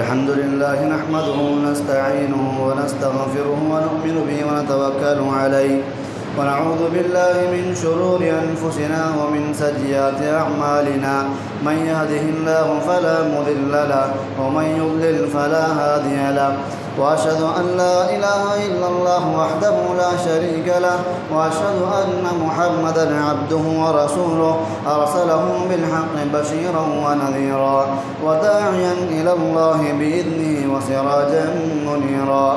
الحمد لله نحمده ونستعينه ونستغفره ونؤمن به ونتوكل عليه ونعوذ بالله من شرور أنفسنا ومن سيئات أعمالنا من يهده الله فلا مضل له ومن يضلل فلا هادي له وأشهد أن لا إله إلا الله وحده لا شريك له وأشهد أن محمدًا عبده ورسوله أرسله بالحق بشيرا ونذيرا وداعيا إلى الله بإذنه وسراجا منيرا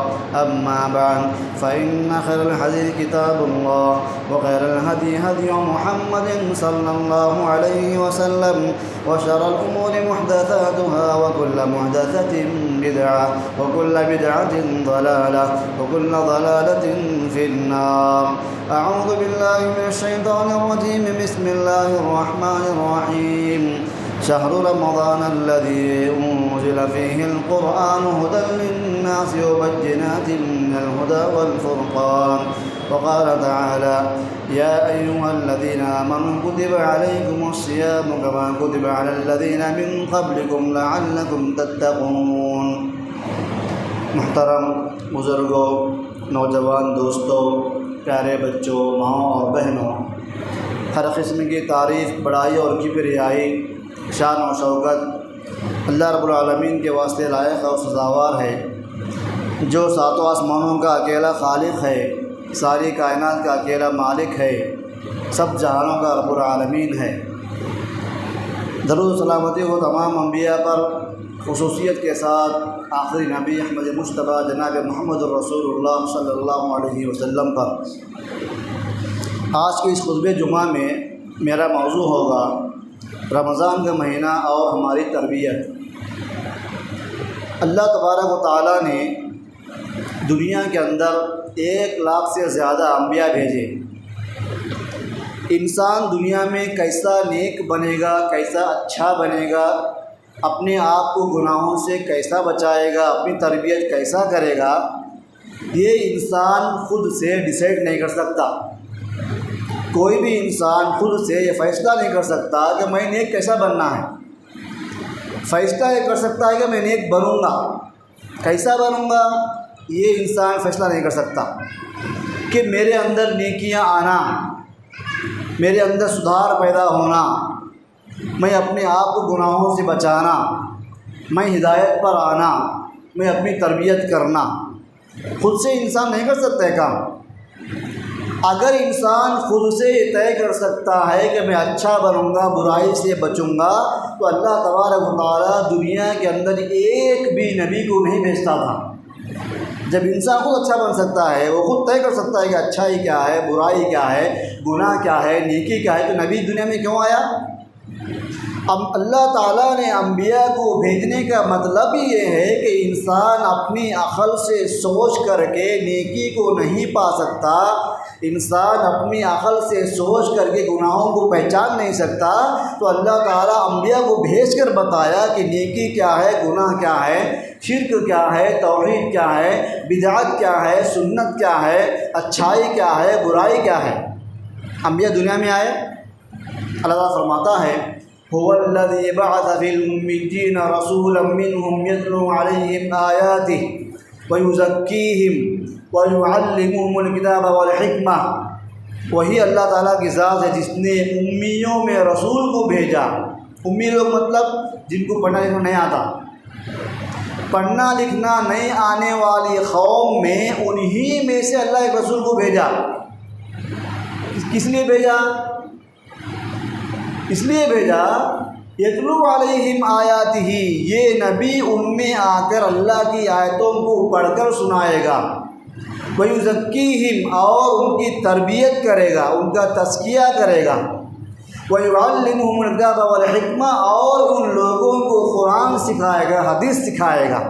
أما بعد فإن خير الحديث كتاب الله وخير الهدي هدي محمد صلى الله عليه وسلم وشر الأمور محدثاتها وكل محدثة بدعة وكل بدعة ضلالة وكل ضلالة في النار. أعوذ بالله من الشيطان الرجيم. بسم الله الرحمن الرحيم. شهر رمضان الذي أنزل فيه القرآن هدى للناس وبينات من الهدى والفرقان. وقال تعالى: يا أيها الذين آمنوا كتب عليكم الصيام كما كتب على الذين من قبلكم لعلكم تتقون. محترم بزرگوں، نوجوان دوستوں، پیارے بچوں، ماؤں اور بہنوں، ہر قسم کی تعریف، بڑائی اور کبریائی، شان و شوکت اللہ رب العالمین کے واسطے لائق اور سزاوار ہے، جو ساتوں آسمانوں کا اکیلا خالق ہے، ساری کائنات کا اکیلا مالک ہے، سب جہانوں کا رب العالمین ہے۔ درود و سلامتی ہو تمام انبیاء پر، خصوصیت کے ساتھ آخری نبی احمد مصطفیٰ جناب محمد الرسول اللہ صلی اللہ علیہ وسلم پر۔ آج کے اس خطبہ جمعہ میں میرا موضوع ہوگا رمضان کا مہینہ اور ہماری تربیت۔ اللہ تبارک و تعالیٰ نے دنیا کے اندر 1 لاکھ سے زیادہ انبیاء بھیجے۔ انسان دنیا میں کیسا نیک بنے گا، کیسا اچھا بنے گا، اپنے آپ کو گناہوں سے کیسا بچائے گا، اپنی تربیت کیسا کرے گا، یہ انسان خود سے ڈیسائیڈ نہیں کر سکتا۔ کوئی بھی انسان خود سے یہ فیصلہ نہیں کر سکتا کہ میں نیک کیسا بننا ہے۔ فیصلہ یہ کر سکتا ہے کہ میں نیک بنوں گا، کیسا بنوں گا یہ انسان فیصلہ نہیں کر سکتا۔ کہ میرے اندر نیکیاں آنا، میرے اندر سدھار پیدا ہونا، میں اپنے آپ کو گناہوں سے بچانا، میں ہدایت پر آنا، میں اپنی تربیت کرنا، خود سے انسان نہیں کر سکتا ہے کام۔ اگر انسان خود سے یہ طے کر سکتا ہے کہ میں اچھا بنوں گا، برائی سے بچوں گا، تو اللہ تبارک و تعالیٰ دنیا کے اندر ایک بھی نبی کو نہیں بھیجتا تھا۔ جب انسان خود اچھا بن سکتا ہے، وہ خود طے کر سکتا ہے کہ اچھائی کیا ہے، برائی کیا ہے، گناہ کیا ہے، نیکی کیا ہے، تو نبی دنیا میں کیوں آیا؟ اب اللہ تعالیٰ نے انبیاء کو بھیجنے کا مطلب ہی یہ ہے کہ انسان اپنی عقل سے سوچ کر کے نیکی کو نہیں پا سکتا، انسان اپنی عقل سے سوچ کر کے گناہوں کو پہچان نہیں سکتا، تو اللہ تعالیٰ انبیاء کو بھیج کر بتایا کہ نیکی کیا ہے، گناہ کیا ہے، شرک کیا ہے، توحید کیا ہے، بدعت کیا ہے، سنت کیا ہے، اچھائی کیا ہے، برائی کیا ہے۔ انبیاء دنیا میں آئے، اللہ تعالیٰ فرماتا ہے: هو الذي بعث في الأميين رسولا منهم يتلو عليهم آياته ويزكيهم ويعلمهم الكتاب والحكمة۔ وہی اللہ تعالیٰ کی ذات ہے جس نے امیوں میں رسول کو بھیجا۔ امی لوگ مطلب جن کو پڑھنا لکھنا نہیں آتا، پڑھنا لکھنا نہیں آنے والی قوم میں انہی میں سے اللہ ایک رسول کو بھیجا۔ کس لیے بھیجا؟ اس لیے بھیجا یتلو علیہم آیاتہ، یہ نبی ان میں آ کر اللہ کی آیتوں کو پڑھ کر سنائے گا، ویزکیہم، اور ان کی تربیت کرے گا، ان کا تزکیہ کرے گا، ویعلمہم الکتاب والحکمہ، اور ان لوگوں کو قرآن سکھائے گا، حدیث سکھائے گا۔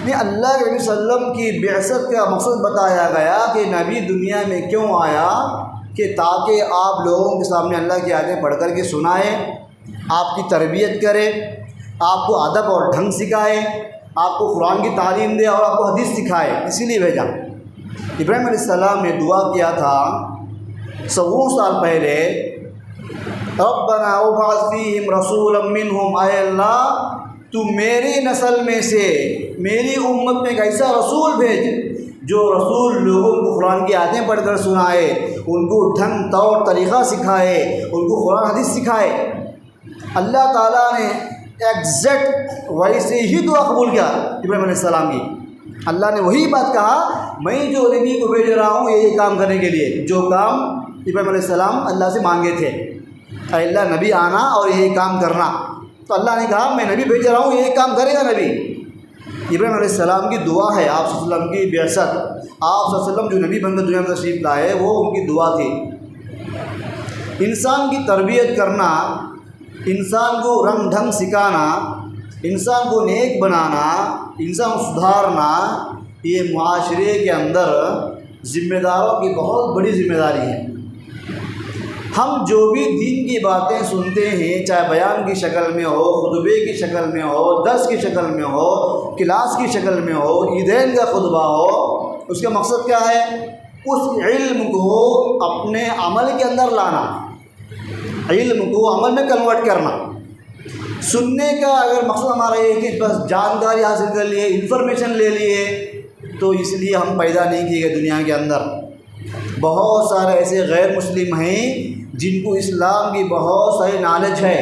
یہ اللہ کے نبی صلی اللہ علیہ وسلم کی بعثت کا مقصد بتایا گیا کہ نبی دنیا میں کیوں آیا، کہ تاکہ آپ لوگوں کے سامنے اللہ کی آیتیں پڑھ کر کے سنائے، آپ کی تربیت کرے، آپ کو ادب اور ڈھنگ سکھائے، آپ کو قرآن کی تعلیم دے اور آپ کو حدیث سکھائے، اسی لیے بھیجا۔ ابراہیم علیہ السلام نے دعا کیا تھا 100 سال پہلے، ربنا وابعث فیہم رسولا منہم، اے اللہ تو میری نسل میں سے میری امت میں ایک ایسا رسول بھیج جو رسول لوگوں کو قرآن کی آیتیں پڑھ کر سنائے، ان کو ڈھنگ طور طریقہ سکھائے، ان کو قرآن حدیث سکھائے۔ اللہ تعالیٰ نے ایگزیکٹ ویسے ہی دعا قبول کیا ابراہیم علیہ السلام کی۔ اللہ نے وہی بات کہا، میں جو نبی کو بھیج رہا ہوں یہ کام کرنے کے لیے، جو کام ابراہیم علیہ السلام اللہ سے مانگے تھے، اے اللہ نبی آنا اور یہی کام کرنا۔ تو اللہ نے کہا میں نبی بھیج رہا ہوں، یہی کام کرے گا نبی۔ ابراہیم علیہ السلام کی دعا ہے، آپ صلی اللہ علیہ وسلم کی بعثت، آپ صلی اللہ علیہ وسلم جو نبی بن کر دنیا میں تشریف لائے وہ ان کی دعا تھی۔ انسان کی تربیت کرنا، انسان کو رنگ ڈھنگ سکھانا، انسان کو نیک بنانا، انسان کو سدھارنا، یہ معاشرے کے اندر ذمہ داروں کی بہت بڑی ذمہ داری ہے۔ ہم جو بھی دین کی باتیں سنتے ہیں، چاہے بیان کی شکل میں ہو، خطبے کی شکل میں ہو، درس کی شکل میں ہو، کلاس کی شکل میں ہو، عیدین کا خطبہ ہو، اس کا مقصد کیا ہے؟ اس علم کو اپنے عمل کے اندر لانا، علم کو عمل میں کنورٹ کرنا۔ سننے کا اگر مقصد ہمارا یہ ہے کہ بس جانکاری حاصل کر لیے، انفارمیشن لے لیے، تو اس لیے ہم پیدا نہیں کیے گئے دنیا کے اندر۔ بہت سارے ایسے غیر مسلم ہیں جن کو اسلام کی بہت ساری نالج ہے،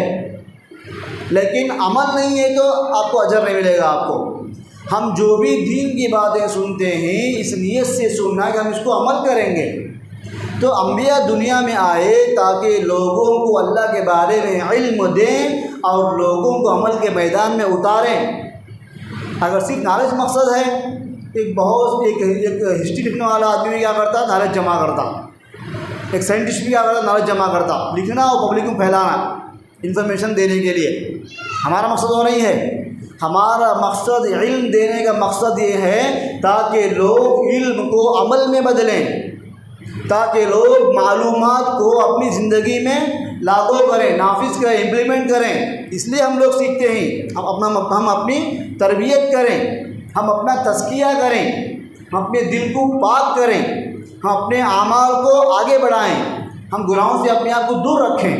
لیکن عمل نہیں ہے تو آپ کو اجر نہیں ملے گا آپ کو۔ ہم جو بھی دین کی باتیں سنتے ہیں اس نیت سے سننا ہے کہ ہم اس کو عمل کریں گے۔ تو انبیاء دنیا میں آئے تاکہ لوگوں کو اللہ کے بارے میں علم دیں اور لوگوں کو عمل کے میدان میں اتاریں۔ اگر صرف نالج مقصد ہے، ایک ہسٹری لکھنے والا آدمی بھی کیا کرتا، نالج جمع کرتا، ایک سائنٹسٹ بھی کیا کرتا، نالج جمع کرتا، لکھنا اور پبلک کو پھیلانا انفارمیشن دینے کے لیے۔ ہمارا مقصد وہ نہیں ہے، ہمارا مقصد علم دینے کا مقصد یہ ہے تاکہ لوگ علم کو عمل میں بدلیں، تاکہ لوگ معلومات کو اپنی زندگی میں لاگو کریں، نافذ کریں، امپلیمنٹ کریں۔ اس لیے ہم لوگ سیکھتے ہیں، ہم اپنی تربیت کریں، ہم اپنا تزکیہ کریں، ہم اپنے دل کو پاک کریں، ہم اپنے اعمال کو آگے بڑھائیں، ہم گناہوں سے اپنے آپ کو دور رکھیں۔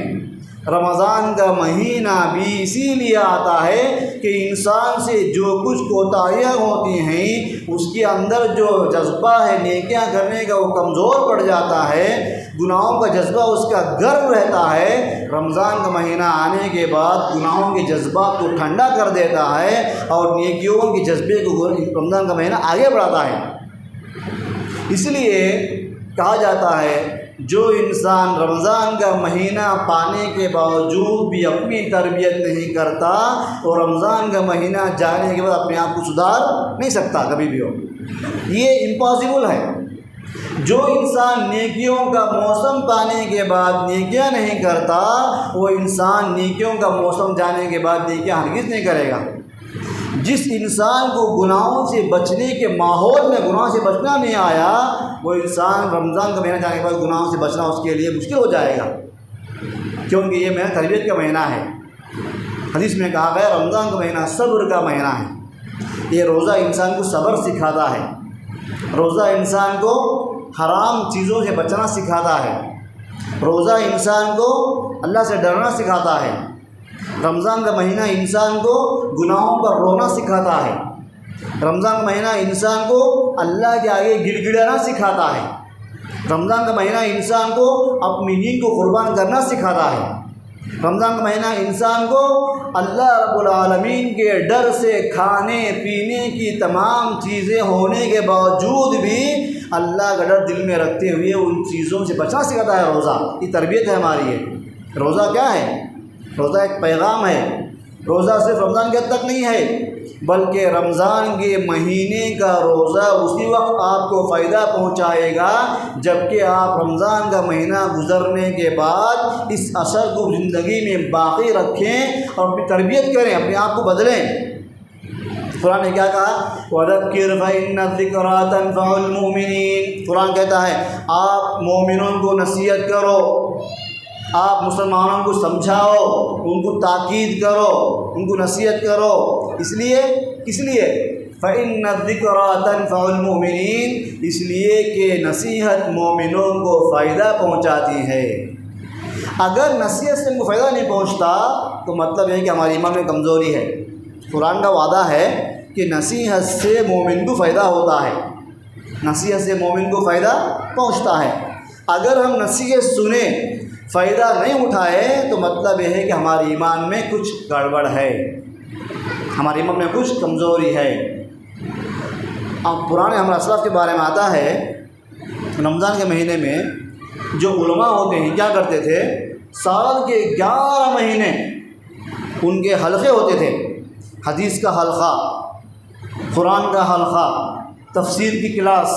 رمضان کا مہینہ بھی اسی لیے آتا ہے کہ انسان سے جو کچھ کوتاہیاں ہوتی ہیں اس کے اندر جو جذبہ ہے نیکیاں کرنے کا وہ کمزور پڑ جاتا ہے، گناہوں کا جذبہ اس کا گرم رہتا ہے۔ رمضان کا مہینہ آنے کے بعد گناہوں کے جذبات کو ٹھنڈا کر دیتا ہے اور نیکیوں کے جذبے کو رمضان کا مہینہ آگے بڑھاتا ہے۔ اس لیے کہا جاتا ہے جو انسان رمضان کا مہینہ پانے کے باوجود بھی اپنی تربیت نہیں کرتا وہ رمضان کا مہینہ جانے کے بعد اپنے آپ کو سدھار نہیں سکتا کبھی بھی ہو، یہ امپاسبل ہے۔ جو انسان نیکیوں کا موسم پانے کے بعد نیکیاں نہیں کرتا وہ انسان نیکیوں کا موسم جانے کے بعد نیکیاں ہرگز نہیں کرے گا۔ جس انسان کو گناہوں سے بچنے کے ماحول میں گناہ سے بچنا نہیں آیا وہ انسان رمضان کا مہینہ جانے کے بعد گناہوں سے بچنا اس کے لیے مشکل ہو جائے گا، کیونکہ یہ مہینہ تربیت کا مہینہ ہے۔ حدیث میں کہا گیا رمضان کا مہینہ صبر کا مہینہ ہے۔ یہ روزہ انسان کو صبر سکھاتا ہے، روزہ انسان کو حرام چیزوں سے بچنا سکھاتا ہے، روزہ انسان کو اللہ سے ڈرنا سکھاتا ہے، رمضان کا مہینہ انسان کو گناہوں پر رونا سکھاتا ہے، رمضان کا مہینہ انسان کو اللہ کے آگے گڑ گڑانا سکھاتا ہے، رمضان کا مہینہ انسان کو اپنی نیند کو قربان کرنا سکھاتا ہے، رمضان کا مہینہ انسان کو اللہ رب العالمین کے ڈر سے کھانے پینے کی تمام چیزیں ہونے کے باوجود بھی اللہ کا ڈر دل میں رکھتے ہوئے ان چیزوں سے بچنا سکھاتا ہے۔ روزہ یہ تربیت ہے ہماری ہے۔ روزہ کیا ہے؟ روزہ ایک پیغام ہے۔ روزہ صرف رمضان کے حد تک نہیں ہے بلکہ رمضان کے مہینے کا روزہ اسی وقت آپ کو فائدہ پہنچائے گا جبکہ آپ رمضان کا مہینہ گزرنے کے بعد اس اثر کو زندگی میں باقی رکھیں اور اپنی تربیت کریں، اپنے آپ کو بدلیں۔ قرآن نے کیا کہا؟ وَذَكِّرْ فَإِنَّ الذِّكْرَىٰ تَنفَعُ الْمُؤْمِنِينَ۔ قرآن کہتا ہے آپ مومنوں کو نصیحت کرو، آپ مسلمانوں کو سمجھاؤ، ان کو تاکید کرو، ان کو نصیحت کرو۔ اس لیے فَإِنَّ الذِّكْرَىٰ تَنفَعُ الْمُؤْمِنِينَ، اس لیے کہ نصیحت مومنوں کو فائدہ پہنچاتی ہے۔ اگر نصیحت سے ان کو فائدہ نہیں پہنچتا تو مطلب ہے کہ ہماری ایمان میں کمزوری ہے، قرآن کا وعدہ ہے کہ نصیحت سے مومن کو فائدہ ہوتا ہے، نصیحت سے مومن کو فائدہ پہنچتا ہے۔ اگر ہم نصیحت سنیں فائدہ نہیں اٹھائے تو مطلب یہ ہے کہ ہمارے ایمان میں کچھ گڑبڑ ہے، ہمارے ایمان میں کچھ کمزوری ہے۔ اب پرانے ہمارے اسلاف کے بارے میں آتا ہے، رمضان کے مہینے میں جو علماء ہوتے ہیں کیا کرتے تھے، سال کے 11 مہینے ان کے حلقے ہوتے تھے، حدیث کا حلقہ، قرآن کا حلقہ، تفسیر کی کلاس،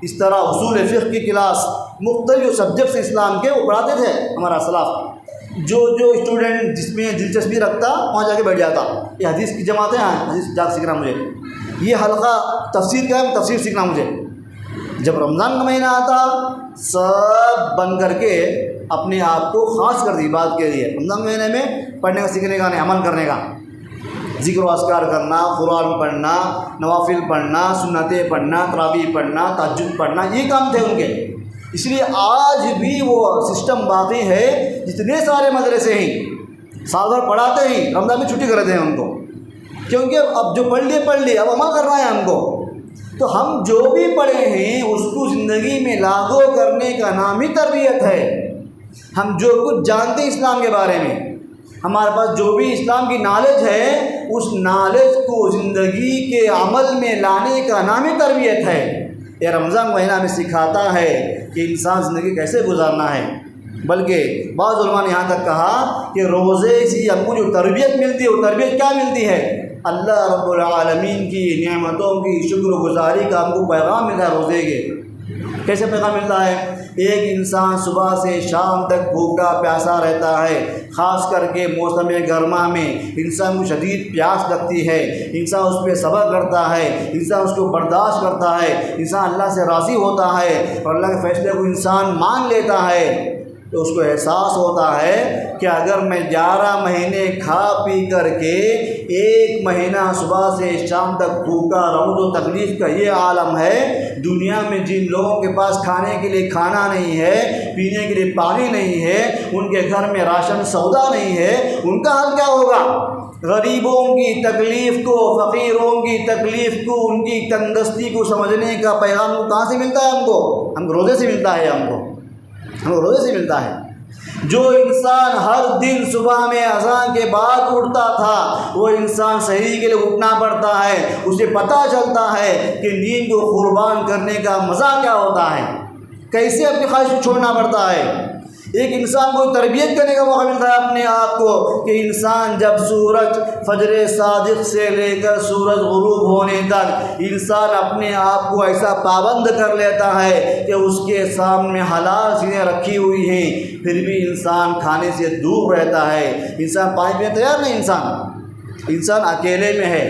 اس طرح اصول فقہ کی کلاس، مختلف سبجیکٹس اسلام کے وہ پڑھاتے تھے ہمارا اسلاف۔ جو اسٹوڈنٹ جس میں دلچسپی رکھتا وہاں جا کے بیٹھ جاتا، یہ حدیث کی جماعتیں ہیں، حدیث جا سیکھنا مجھے، یہ حلقہ تفسیر کا ہے، تفسیر سیکھنا مجھے۔ جب رمضان کا مہینہ آتا سب بند کر کے اپنے آپ کو خاص کر دی بات کے لیے، رمضان مہینے میں پڑھنے کا سیکھنے کا نہیں، عمل کرنے کا، ذکر و اذکار کرنا، قرآن پڑھنا، نوافل پڑھنا، سنتیں پڑھنا، تراویح پڑھنا، تہجد پڑھنا، یہ کام تھے ان کے۔ اس لیے آج بھی وہ سسٹم باقی ہے، جتنے سارے مدرسے ہیں سال بھر پڑھاتے ہیں، رمضان میں چھٹی کر دیتے ہیں ان کو، کیونکہ اب جو پڑھ لیے اب عمل کرنا ہے ہم کو۔ تو ہم جو بھی پڑھے ہیں اس کو زندگی میں لاگو کرنے کا نام ہی تربیت ہے۔ ہم جو کچھ جانتے ہیں اسلام کے بارے میں، ہمارے پاس جو بھی اسلام کی نالج ہے، اس نالج کو زندگی کے عمل میں لانے کا نام ہی تربیت ہے۔ یہ رمضان مہینہ ہمیں سکھاتا ہے کہ انسان زندگی کیسے گزارنا ہے۔ بلکہ بعض علماء نے یہاں تک کہا کہ روزے سے ہم کو جو تربیت ملتی ہے، وہ تربیت کیا ملتی ہے؟ اللہ رب العالمین کی نعمتوں کی شکر گزاری کا ہم کو پیغام ملتا ہے روزے کے۔ کیسے پیغام ملتا ہے؟ ایک انسان صبح سے شام تک بھوکا پیاسا رہتا ہے، خاص کر کے موسم گرما میں انسان کو شدید پیاس لگتی ہے، انسان اس پہ صبر کرتا ہے، انسان اس کو برداشت کرتا ہے، انسان اللہ سے راضی ہوتا ہے اور اللہ کے فیصلے کو انسان مان لیتا ہے، تو اس کو احساس ہوتا ہے کہ اگر میں 11 مہینے کھا پی کر کے 1 مہینہ صبح سے شام تک بھوکا رہوں تو تکلیف کا یہ عالم ہے۔ دنیا میں جن لوگوں کے پاس کھانے کے لیے کھانا نہیں ہے، پینے کے لیے پانی نہیں ہے، ان کے گھر میں راشن سودا نہیں ہے، ان کا حال کیا ہوگا؟ غریبوں کی تکلیف کو، فقیروں کی تکلیف کو، ان کی تنگدستی کو سمجھنے کا پیغام کہاں سے ملتا ہے ہم کو؟ ہم روزے سے ملتا ہے، ہم کو روزے سے ملتا ہے۔ جو انسان ہر دن صبح میں اذان کے بعد اٹھتا تھا، وہ انسان سحری کے لیے اٹھنا پڑتا ہے، اسے پتہ چلتا ہے کہ نیند کو قربان کرنے کا مزہ کیا ہوتا ہے، کیسے اپنی خواہش کو چھوڑنا پڑتا ہے۔ ایک انسان کو تربیت کرنے کا موقع ملتا ہے اپنے آپ کو کہ انسان جب سورج فجر صادق سے لے کر سورج غروب ہونے تک انسان اپنے آپ کو ایسا پابند کر لیتا ہے کہ اس کے سامنے حلال چیزیں رکھی ہوئی ہیں، پھر بھی انسان کھانے سے دور رہتا ہے، انسان پانی پینے تیار نہیں، انسان اکیلے میں ہے،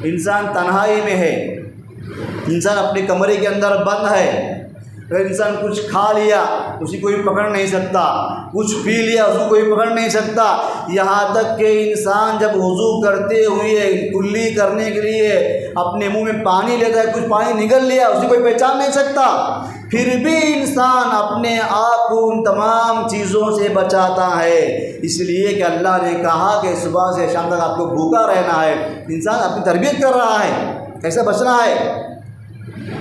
انسان تنہائی میں ہے، انسان اپنے کمرے کے اندر بند ہے۔ اگر انسان کچھ کھا لیا اسی کوئی پکڑ نہیں سکتا، کچھ پی لیا اس کو کوئی پکڑ نہیں سکتا، یہاں تک کہ انسان جب وضو کرتے ہوئے کلی کرنے کے لیے اپنے منہ میں پانی لیتا ہے، کچھ پانی نگل لیا اسے کوئی پہچان نہیں سکتا، پھر بھی انسان اپنے آپ کو ان تمام چیزوں سے بچاتا ہے، اس لیے کہ اللہ نے کہا کہ صبح سے شام تک آپ کو بھوکا رہنا ہے۔ انسان اپنی تربیت کر رہا ہے، کیسے بچنا ہے۔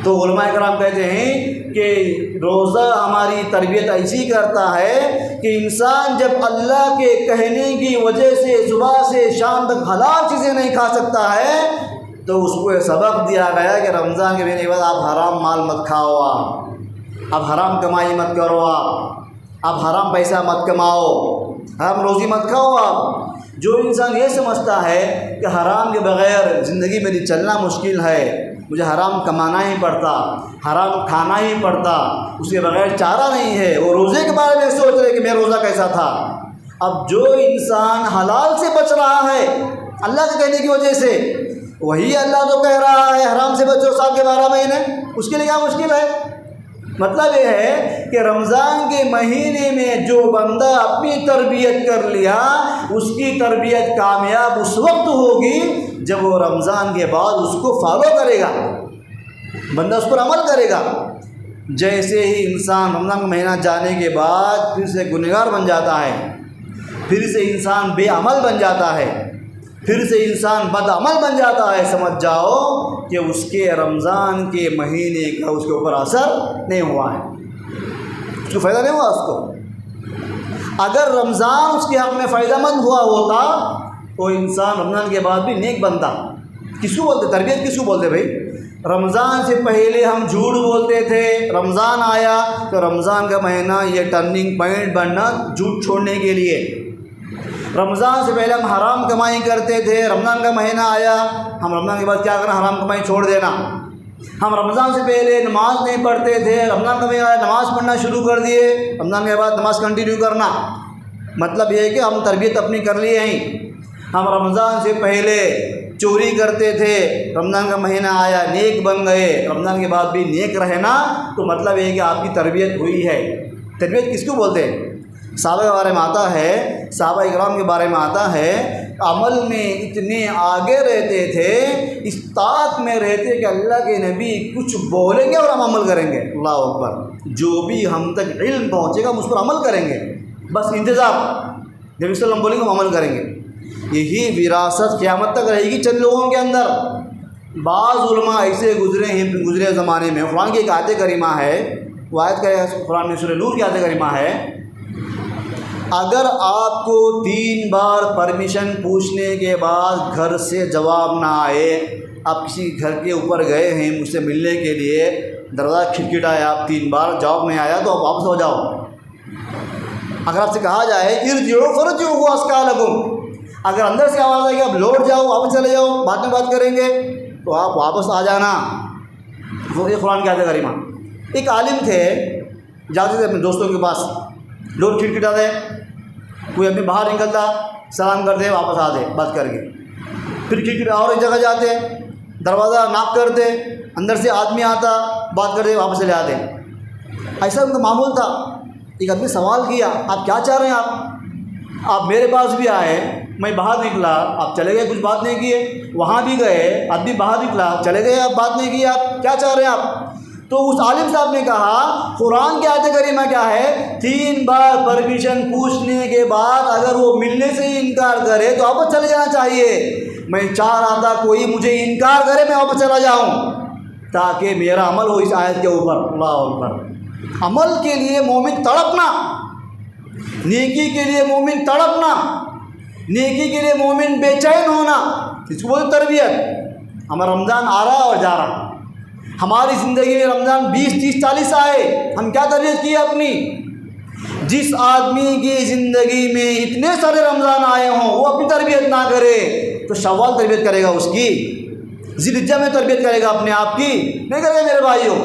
تو علماء کرام کہتے ہیں کہ روزہ ہماری تربیت ایسی کرتا ہے کہ انسان جب اللہ کے کہنے کی وجہ سے صبح سے شام تک حلال چیزیں نہیں کھا سکتا ہے تو اس کو یہ سبق دیا گیا کہ رمضان کے مہینے کے بعد آپ حرام مال مت کھاؤ، آپ حرام کمائی مت کرو، آپ حرام پیسہ مت کماؤ، حرام روزی مت کھاؤ۔ آپ جو انسان یہ سمجھتا ہے کہ حرام کے بغیر زندگی میری چلنا مشکل ہے، مجھے حرام کمانا ہی پڑتا، حرام کھانا ہی پڑتا، اس کے بغیر چارہ نہیں ہے، وہ روزے کے بارے میں سوچ رہے کہ میرا روزہ کیسا تھا۔ اب جو انسان حلال سے بچ رہا ہے اللہ کے کہنے کی وجہ سے، وہی اللہ تو کہہ رہا ہے حرام سے بچو سال کے 12 مہینے، اس کے لیے کیا مشکل ہے؟ مطلب یہ ہے کہ رمضان کے مہینے میں جو بندہ اپنی تربیت کر لیا، اس کی تربیت کامیاب اس وقت ہوگی جب وہ رمضان کے بعد اس کو فالو کرے گا، بندہ اس پر عمل کرے گا۔ جیسے ہی انسان رمضان کا مہینہ جانے کے بعد پھر سے گنہگار بن جاتا ہے، پھر سے انسان بے عمل بن جاتا ہے، پھر سے انسان بدعمل بن جاتا ہے، سمجھ جاؤ کہ اس کے رمضان کے مہینے کا اس کے اوپر اثر نہیں ہوا ہے، اس کو فائدہ نہیں ہوا اس کو۔ اگر رمضان اس کے حق میں فائدہ مند ہوا ہوتا تو انسان رمضان کے بعد بھی نیک بنتا۔ کس کو بولتے تربیت، کس کو بولتے بھائی؟ رمضان سے پہلے ہم جھوٹ بولتے تھے، رمضان آیا تو رمضان کا مہینہ یہ ٹرننگ پوائنٹ بننا جھوٹ چھوڑنے کے لیے۔ رمضان سے پہلے ہم حرام کمائی کرتے تھے، رمضان کا مہینہ آیا ہم رمضان کے بعد کیا کرنا، حرام کمائی چھوڑ دینا۔ ہم رمضان سے پہلے نماز نہیں پڑھتے تھے، رمضان کا مہینہ آیا نماز پڑھنا شروع کر دیے، رمضان کے بعد نماز کنٹینیو کرنا۔ مطلب یہ ہے کہ ہم تربیت اپنی کر لیے ہیں۔ ہم رمضان سے پہلے چوری کرتے تھے، رمضان کا مہینہ آیا نیک بن گئے، رمضان کے بعد بھی نیک رہنا، تو مطلب یہ ہے کہ آپ کی تربیت ہوئی ہے۔ تربیت کس کو بولتے ہیں؟ صحابہ کے بارے میں آتا ہے، صحابہ اکرام کے بارے میں آتا ہے، عمل میں اتنے آگے رہتے تھے، اس طاعت میں رہتے کہ اللہ کے نبی کچھ بولیں گے اور ہم عمل کریں گے۔ اللہ اکبر، جو بھی ہم تک علم پہنچے گا ہم اس پر عمل کریں گے، بس انتظار، نبی صلی اللہ علیہ وسلم بولیں گے ہم عمل کریں گے۔ یہی وراثت قیامت تک رہے گی چند لوگوں کے اندر۔ بعض علماء ایسے گزرے ہیں گزرے زمانے میں، قرآن کی ایک آیت کریمہ ہے، وہ آیت کا قرآن میں سورہ نور کی آیت کریمہ ہے، اگر آپ کو 3 بار پرمیشن پوچھنے کے بعد گھر سے جواب نہ آئے، آپ کسی گھر کے اوپر گئے ہیں مجھ سے ملنے کے لیے، دروازہ کھٹکھٹایا، آپ 3 بار جواب نہیں آیا تو آپ واپس ہو جاؤ۔ اگر آپ سے کہا جائے ارجعوا فرجعوا واسکالکم، اگر اندر سے آواز آئے کہ آپ لوٹ جاؤ، واپس چلے جاؤ، بعد میں بات کریں گے، تو آپ واپس آ جانا۔ وہ یہ قرآن کی آیت کریمہ۔ ایک عالم تھے، جاتے تھے اپنے دوستوں کے پاس، لوگ کھٹکھٹاتے، کوئی اپنے باہر نکلتا، سلام کرتے، واپس آتے بات کر کے، پھر کھٹکھٹا اور ایک جگہ جاتے، دروازہ ناک کرتے، اندر سے آدمی آتا، بات کرتے، واپس چلے آتے۔ ایسا ان کا معمول تھا۔ ایک آدمی سوال کیا، آپ کیا چاہ رہے ہیں؟ آپ میرے پاس بھی آئے، میں باہر نکلا، آپ چلے گئے، کچھ بات نہیں کیے، وہاں بھی گئے، آدمی باہر نکلا، چلے گئے، آپ بات نہیں کی، آپ کیا چاہ رہے ہیں آپ؟ تو اس عالم صاحب نے کہا قرآن کی آیت کریمہ کیا ہے، 3 بار پرمیشن پوچھنے کے بعد اگر وہ ملنے سے ہی انکار کرے تو واپس چلے جانا چاہیے۔ میں چاہ رہا تھا کوئی مجھے انکار کرے میں واپس چلا جاؤں تاکہ میرا عمل ہو اس آیت کے اوپر۔ اللہ اکبر۔ عمل کے لیے مومن تڑپنا، نیکی کے لیے مومن تڑپنا، نیکی کے لیے مومن بے چین ہونا، اس کو بولتے تربیت۔ ہمارا رمضان آ رہا اور جا رہا، ہماری زندگی میں رمضان 20 30 40 آئے، ہم کیا تربیت کی اپنی؟ جس آدمی کی زندگی میں اتنے سارے رمضان آئے ہوں وہ اپنی تربیت نہ کرے تو شوال تربیت کرے گا اس کی، ذی الحجہ میں تربیت کرے گا اپنے آپ کی؟ نہیں کرے گا میرے بھائیوں۔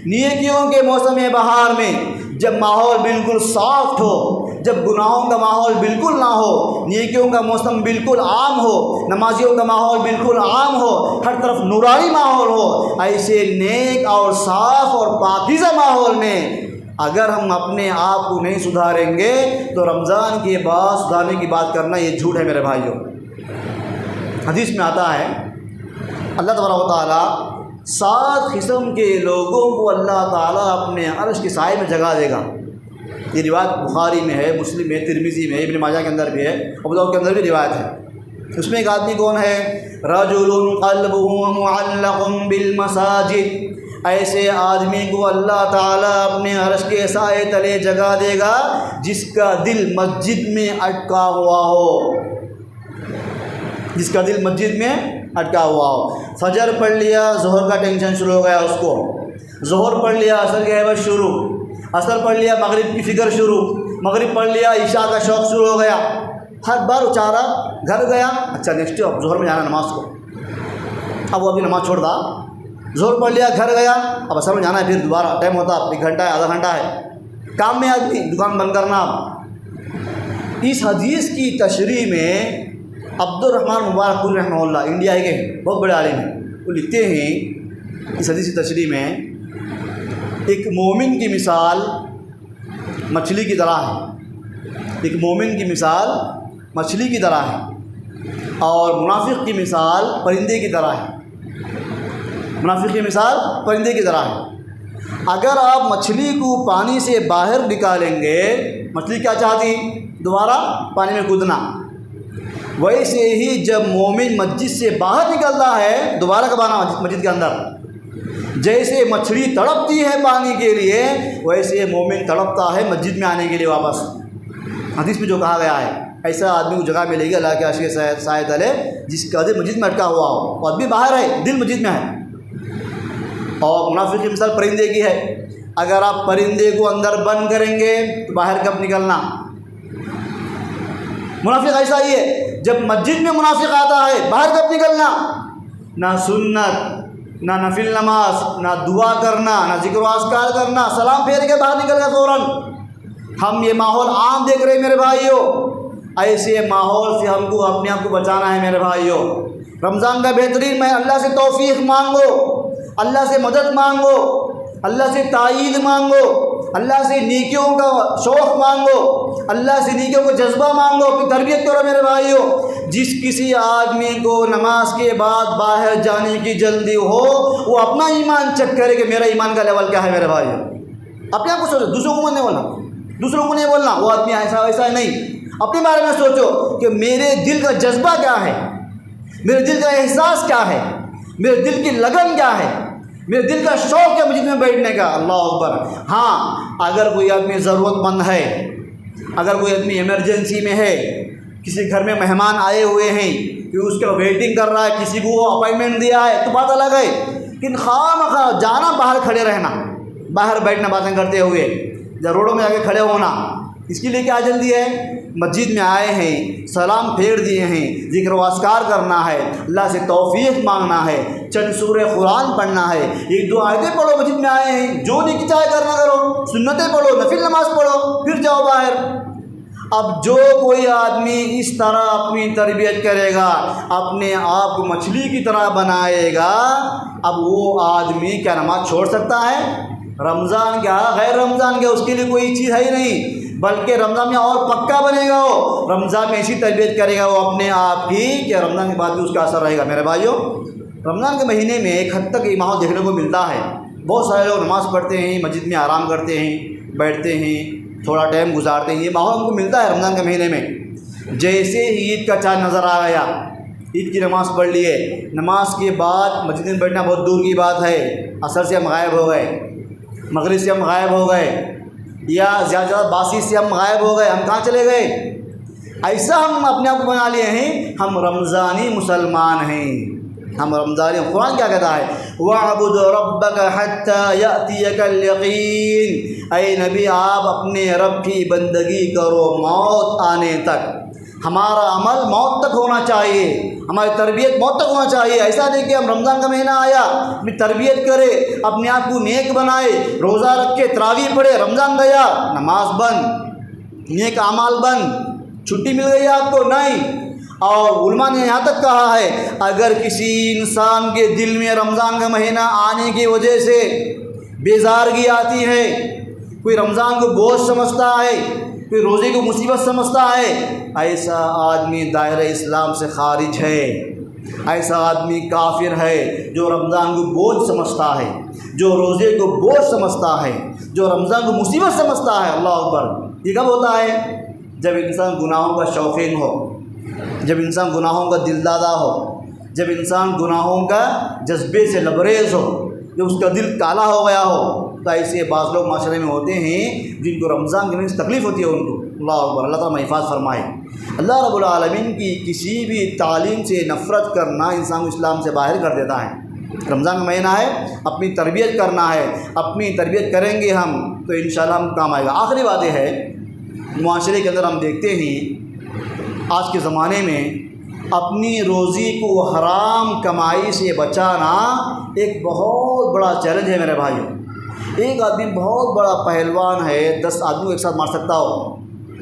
نیکیوں کے موسم بہار میں جب ماحول بالکل سافٹ ہو، جب گناہوں کا ماحول بالکل نہ ہو، نیکیوں کا موسم بالکل عام ہو، نمازیوں کا ماحول بالکل عام ہو، ہر طرف نورانی ماحول ہو، ایسے نیک اور صاف اور پاکیزہ ماحول میں اگر ہم اپنے آپ کو نہیں سدھاریں گے تو رمضان کے بعد سدھارنے کی بات کرنا یہ جھوٹ ہے میرے بھائیوں۔ حدیث میں آتا ہے اللہ تبارک و تعالیٰ 7 قسم کے لوگوں کو اللہ تعالیٰ اپنے عرش کے سائے میں جگہ دے گا۔ یہ روایت بخاری میں ہے، مسلم میں، ترمذی میں، ابن ماجہ کے اندر بھی ہے، ابو داؤد کے اندر بھی روایت ہے۔ اس میں ایک آدمی کون ہے؟ رجل قلبہ معلق بالمساجد، ایسے آدمی کو اللہ تعالیٰ اپنے عرش کے سائے تلے جگہ دے گا جس کا دل مسجد میں اٹکا ہوا ہو، جس کا دل مسجد میں اٹکا ہوا ہو۔ فجر پڑھ لیا، ظہر کا ٹینشن شروع ہو گیا اس کو، ظہر پڑھ لیا، عصر کی عبادت شروع، عصر پڑھ لیا، مغرب کی فکر شروع، مغرب پڑھ لیا، عشاء کا شوق شروع ہو گیا۔ ہر بار اچارا گھر گیا، اچھا نیکسٹ ظہر میں جانا نماز کو، اب وہ ابھی نماز چھوڑ دا، ظہر پڑھ لیا، گھر گیا، اب عصر میں جانا ہے، پھر دوبارہ ٹائم ہوتا، 1 گھنٹہ ہے، آدھا گھنٹہ ہے، کام میں آدمی، دکان بند کرنا۔ اس حدیث کی تشریح میں عبد الرحمن مبارک پوری رحمہ اللہ، انڈیا کے بہت بڑے عالم ہیں، وہ لکھتے ہیں اس حدیث کی تشریح میں، ایک مومن کی مثال مچھلی کی طرح ہے، ایک مومن کی مثال مچھلی کی طرح ہے، اور منافق کی مثال پرندے کی طرح ہے، منافق کی مثال پرندے کی طرح ہے۔ اگر آپ مچھلی کو پانی سے باہر نکالیں گے، مچھلی کیا چاہتی؟ دوبارہ پانی میں کودنا۔ ویسے ہی جب مومن مسجد سے باہر نکلتا ہے دوبارہ کب آنا مسجد کے اندر، جیسے مچھلی تڑپتی ہے پانی کے لیے ویسے مومن تڑپتا ہے مسجد میں آنے کے لیے واپس۔ حدیث میں جو کہا گیا ہے ایسا آدمی کو جگہ ملے گی اللہ کے عرش کے سائے تلے جس کا دل مسجد میں اٹکا ہوا ہو، وہ آدمی باہر ہے دل مسجد میں ہے۔ اور منافق کی مثال پرندے کی ہے، اگر آپ پرندے کو اندر بند کریں گے تو باہر کب نکلنا؟ منافق ایسا ہی ہے، جب مسجد میں منافق آتا ہے باہر کب نکلنا؟ نہ سنت، نہ نفل نماز، نہ دعا کرنا، نہ ذکر و اذکار کرنا، سلام پھیر کے باہر نکل گیا فوراً۔ ہم یہ ماحول عام دیکھ رہے ہیں میرے بھائیوں، ایسے ماحول سے ہم کو اپنے آپ کو بچانا ہے میرے بھائیوں۔ رمضان کا بہترین میں اللہ سے توفیق مانگو، اللہ سے مدد مانگو، اللہ سے تائید مانگو، اللہ سے نیکیوں کا شوق مانگو، اللہ سے نیکیوں کا جذبہ مانگو، اپنی تربیت کرو میرے بھائیوں۔ جس کسی آدمی کو نماز کے بعد باہر جانے کی جلدی ہو وہ اپنا ایمان چیک کرے کہ میرا ایمان کا لیول کیا ہے میرے بھائیوں۔ اپنے آپ کو سوچو، دوسروں کو نہیں بولنا، دوسروں کو نہیں بولنا وہ آدمی ایسا ویسا نہیں، اپنے بارے میں سوچو کہ میرے دل کا جذبہ کیا ہے، میرے دل کا احساس کیا ہے، میرے دل کی لگن کیا ہے، میرے دل کا شوق ہے مسجد میں بیٹھنے کا۔ اللہ اکبر۔ ہاں اگر کوئی آدمی ضرورت مند ہے، اگر کوئی آدمی ایمرجنسی میں ہے، کسی گھر میں مہمان آئے ہوئے ہیں کہ اس کا ویٹنگ کر رہا ہے، کسی کو وہ اپائنٹمنٹ دیا ہے تو بات الگ ہے، لیکن خواہ جانا باہر کھڑے رہنا، باہر بیٹھنا باتیں کرتے ہوئے، یا روڈوں میں آ کے کھڑے ہونا، اس کے لیے کیا جلدی ہے؟ مسجد میں آئے ہیں، سلام پھیر دیے ہیں، ذکر و اذکار کرنا ہے، اللہ سے توفیق مانگنا ہے، چند سورہ قرآن پڑھنا ہے، ایک دو آیتیں پڑھو، مسجد میں آئے ہیں جو نہیں چاہے کرنا کرو، سنتیں پڑھو، نفل نماز پڑھو، پھر جاؤ باہر۔ اب جو کوئی آدمی اس طرح اپنی تربیت کرے گا، اپنے آپ کو مچھلی کی طرح بنائے گا، اب وہ آدمی کیا نماز چھوڑ سکتا ہے؟ رمضان کیا غیر رمضان کیا، اس کے لیے کوئی چیز ہے ہی نہیں، بلکہ رمضان میں اور پکا بنے گا، وہ رمضان میں ایسی تربیت کرے گا وہ اپنے آپ کی کہ رمضان کے بعد بھی اس کا اثر رہے گا۔ میرے بھائیوں رمضان کے مہینے میں ایک حد تک یہ ماحول دیکھنے کو ملتا ہے، بہت سارے لوگ نماز پڑھتے ہیں، مسجد میں آرام کرتے ہیں، بیٹھتے ہیں، تھوڑا ٹائم گزارتے ہیں، یہ ماحول ہم کو ملتا ہے رمضان کے مہینے میں۔ جیسے ہی عید کا چاند نظر آ گیا، عید کی نماز پڑھ لیے، نماز کے بعد مسجد میں بیٹھنا بہت دور کی بات ہے، عصر سے ہم غائب ہو گئے، مغرب سے ہم غائب ہو گئے، یا زیادہ باسی سے ہم غائب ہو گئے، ہم کہاں چلے گئے؟ ایسا ہم اپنے آپ کو بنا لیے ہیں ہم رمضانی مسلمان ہیں، ہم رمضانی۔ قرآن کیا کہتا ہے؟ وَاعْبُدْ رَبَّكَ حَتَّى يَأْتِيَكَ الْيَقِينُ، اے نبی آپ اپنے رب کی بندگی کرو موت آنے تک۔ ہمارا عمل موت تک ہونا چاہیے، ہماری تربیت موت تک ہونا چاہیے۔ ایسا نہیں کہ ہم رمضان کا مہینہ آیا اپنی تربیت کرے، اپنے آپ کو نیک بنائے، روزہ رکھے، تراویح پڑھے، رمضان گیا نماز بند، نیک اعمال بند، چھٹی مل گئی آپ کو، نہیں۔ اور علماء نے یہاں تک کہا ہے اگر کسی انسان کے دل میں رمضان کا مہینہ آنے کی وجہ سے بیزارگی آتی ہے، کوئی رمضان کو بوجھ سمجھتا ہے، کوئی روزے کو مصیبت سمجھتا ہے، ایسا آدمی دائرہ اسلام سے خارج ہے، ایسا آدمی کافر ہے جو رمضان کو بوجھ سمجھتا ہے، جو روزے کو بوجھ سمجھتا ہے، جو رمضان کو مصیبت سمجھتا ہے۔ اللہ اکبر۔ یہ کب ہوتا ہے؟ جب انسان گناہوں کا شوقین ہو، جب انسان گناہوں کا دلدادہ ہو، جب انسان گناہوں کا جذبے سے لبریز ہو، جب اس کا دل کالا ہو گیا ہو، تو ایسے بعض لوگ معاشرے میں ہوتے ہیں جن کو رمضان کے مہینے سے تکلیف ہوتی ہے ان کو۔ اللہ اکبر۔ اللہ تعالیٰ حفاظ فرمائے۔ اللہ رب العالمین کی کسی بھی تعلیم سے نفرت کرنا انسان کو اسلام سے باہر کر دیتا ہے۔ رمضان کا مہینہ ہے، اپنی تربیت کرنا ہے، اپنی تربیت کریں گے ہم تو انشاءاللہ ہم کام آئے گا۔ آخری بات یہ ہے، معاشرے کے اندر ہم دیکھتے ہیں آج کے زمانے میں اپنی روزی کو حرام کمائی سے بچانا ایک بہت بڑا چیلنج ہے میرے بھائیوں۔ ایک آدمی بہت بڑا پہلوان ہے، 10 آدمی کو ایک ساتھ مار سکتا ہو،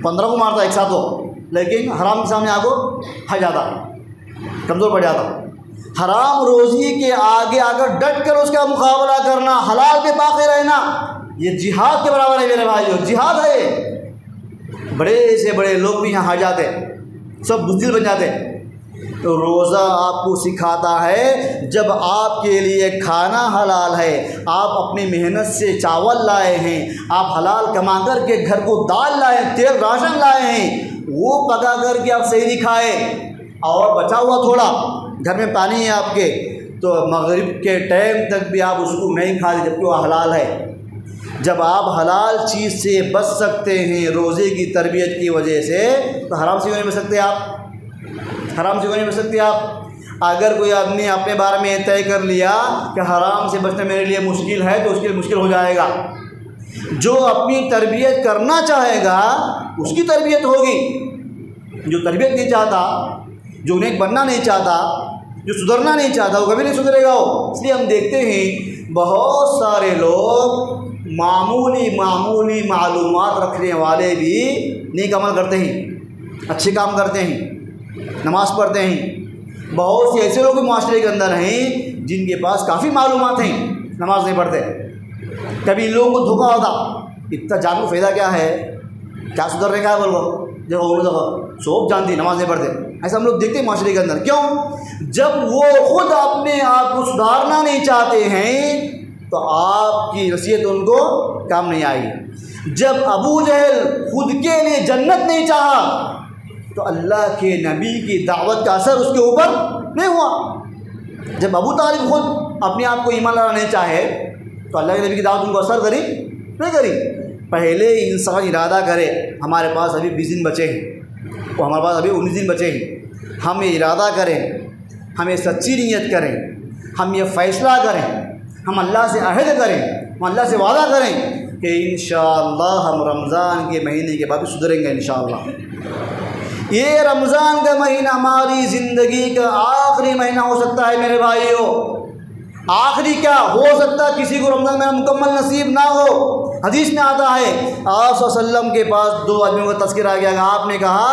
15 کو مارتا ایک ساتھ ہو، لیکن حرام کے سامنے آگو ہٹ جاتا، کمزور پڑ جاتا۔ حرام روزی کے آگے اگر ڈٹ کر اس کا مقابلہ کرنا، حلال پہ باقی رہنا، یہ جہاد کے برابر ہے میرے بھائیوں، جہاد ہے۔ بڑے سے بڑے لوگ بھی یہاں ہٹ جاتے، سب بزدل بن جاتے۔ تو روزہ آپ کو سکھاتا ہے جب آپ کے لیے کھانا حلال ہے، آپ اپنی محنت سے چاول لائے ہیں، آپ حلال کما کر کے گھر کو دال لائے ہیں، تیل راشن لائے ہیں، وہ پکا کر کے آپ صحیح کھائے، اور بچا ہوا تھوڑا گھر میں پانی ہے آپ کے، تو مغرب کے ٹائم تک بھی آپ اس کو نہیں کھا لیں جبکہ وہ حلال ہے۔ جب آپ حلال چیز سے بچ سکتے ہیں روزے کی تربیت کی وجہ سے، تو حرام سے کیوں نہیں بچ سکتے آپ؟ حرام سے کیوں نہیں بچ سکتے آپ؟ اگر کوئی آدمی اپنے بارے میں طے کر لیا کہ حرام سے بچنا میرے لیے مشکل ہے، تو اس کے لیے مشکل ہو جائے گا۔ جو اپنی تربیت کرنا چاہے گا اس کی تربیت ہوگی، جو تربیت نہیں چاہتا، جو نیک بننا نہیں چاہتا، جو سدھرنا نہیں چاہتا، وہ کبھی نہیں سدھرے گا وہ۔ اس لیے ہم دیکھتے ہیں بہت سارے لوگ معمولی معلومات رکھنے والے بھی نیک عمل کرتے ہیں، اچھے کام کرتے ہیں، نماز پڑھتے ہیں۔ بہت سے ایسے لوگ بھی معاشرے کے اندر ہیں جن کے پاس کافی معلومات ہیں، نماز نہیں پڑھتے۔ کبھی ان لوگوں کو دھوکا ہوتا، اتنا جان کو فائدہ کیا ہے، کیا سدھرنے کا ہے، بولو جب سوپ جانتی نماز نہیں پڑھتے۔ ایسا ہم لوگ دیکھتے ہیں معاشرے کے اندر۔ کیوں؟ جب وہ خود اپنے آپ کو سدھارنا نہیں چاہتے ہیں تو آپ کی نصیحت ان کو کام نہیں آئے گی۔ جب ابو جہل خود کے لیے جنت نہیں چاہا تو اللہ کے نبی کی دعوت کا اثر اس کے اوپر نہیں ہوا۔ جب ابو طالب خود اپنے آپ کو ایمان لانا نہیں چاہے تو اللہ کے نبی کی دعوت ان کو اثر کری نہیں کری۔ پہلے انسان ارادہ کرے، ہمارے پاس ابھی 20 دن بچے ہیں، وہ ہمارے پاس ابھی 19 دن بچے ہیں، ہم یہ ارادہ کریں، ہم یہ سچی نیت کریں، ہم یہ فیصلہ کریں، ہم اللہ سے عہد کریں، ہم اللہ سے وعدہ کریں کہ انشاءاللہ ہم رمضان کے مہینے کے بعد سدھریں گے انشاءاللہ۔ یہ رمضان کا مہینہ ہماری زندگی کا آخری مہینہ ہو سکتا ہے میرے بھائیوں۔ آخری کیا ہو سکتا ہے، کسی کو رمضان میں مکمل نصیب نہ ہو۔ حدیث میں آتا ہے آپ صلی اللہ علیہ وسلم کے پاس 2 آدمیوں کا تذکرہ کیا گیا۔ آپ نے کہا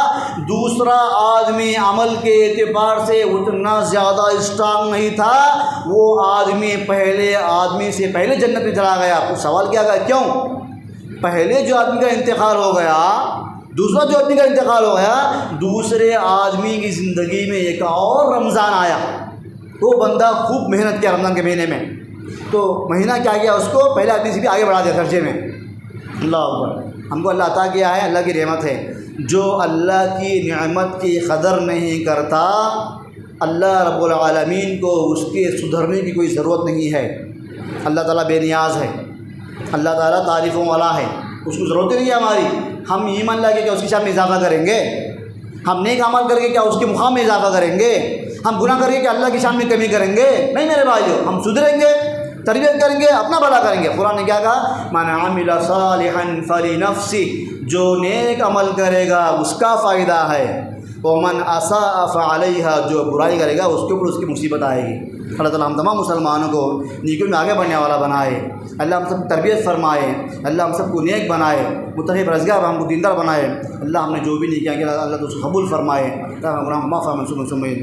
دوسرا آدمی عمل کے اعتبار سے اتنا زیادہ اسٹرانگ نہیں تھا، وہ آدمی پہلے آدمی سے پہلے جنت میں چلا گیا۔ کچھ سوال کیا گیا، کیوں؟ پہلے جو آدمی کا انتقال ہو گیا، دوسرا جو آدمی کا انتقال ہو گیا، دوسرے آدمی کی زندگی میں ایک اور رمضان آیا، تو بندہ خوب محنت کیا رمضان کے مہینے میں، تو مہینہ کیا کیا اس کو پہلے آدمی سے بھی آگے بڑھا دیا درجے میں۔ اللہ اکبر۔ ہم کو اللہ عطا کیا ہے، اللہ کی نعمت ہے۔ جو اللہ کی نعمت کی قدر نہیں کرتا، اللہ رب العالمین کو اس کے سدھرنے کی کوئی ضرورت نہیں ہے۔ اللہ تعالیٰ بے نیاز ہے، اللہ تعالیٰ تعریفوں والا ہے، اس کو ضرورت نہیں ہے ہماری۔ ہم ایمان لا کے کیا اس کی شان میں اضافہ کریں گے؟ ہم نیک عمل کر کے کیا اس کے مقام میں اضافہ کریں گے؟ ہم گناہ کر کے کیا اللہ کی شان میں کمی کریں گے؟ نہیں میرے بھائیو، ہم سدھریں گے، تربیت کریں گے، اپنا بھلا کریں گے۔ قرآن نے کیا کہا، من عمل صالحا فلنفسہ، جو نیک عمل کرے گا اس کا فائدہ ہے، ومن اساء فعلیہا، جو برائی کرے گا اس کے اوپر اس کی مصیبت آئے گی۔ اللہ تعالیٰ ہم تمام مسلمانوں کو نیکیوں میں آگے بڑھنے والا بنائے، اللہ ہم سب تربیت فرمائے، اللہ ہم سب کو نیک بنائے، متقی پرہیزگار ہم کو دیندار بنائے۔ اللہ ہم نے جو بھی نیکیاں کیا اللہ تو اس کو قبول فرمائے، اللہ ہم گناہ معاف فرمائے۔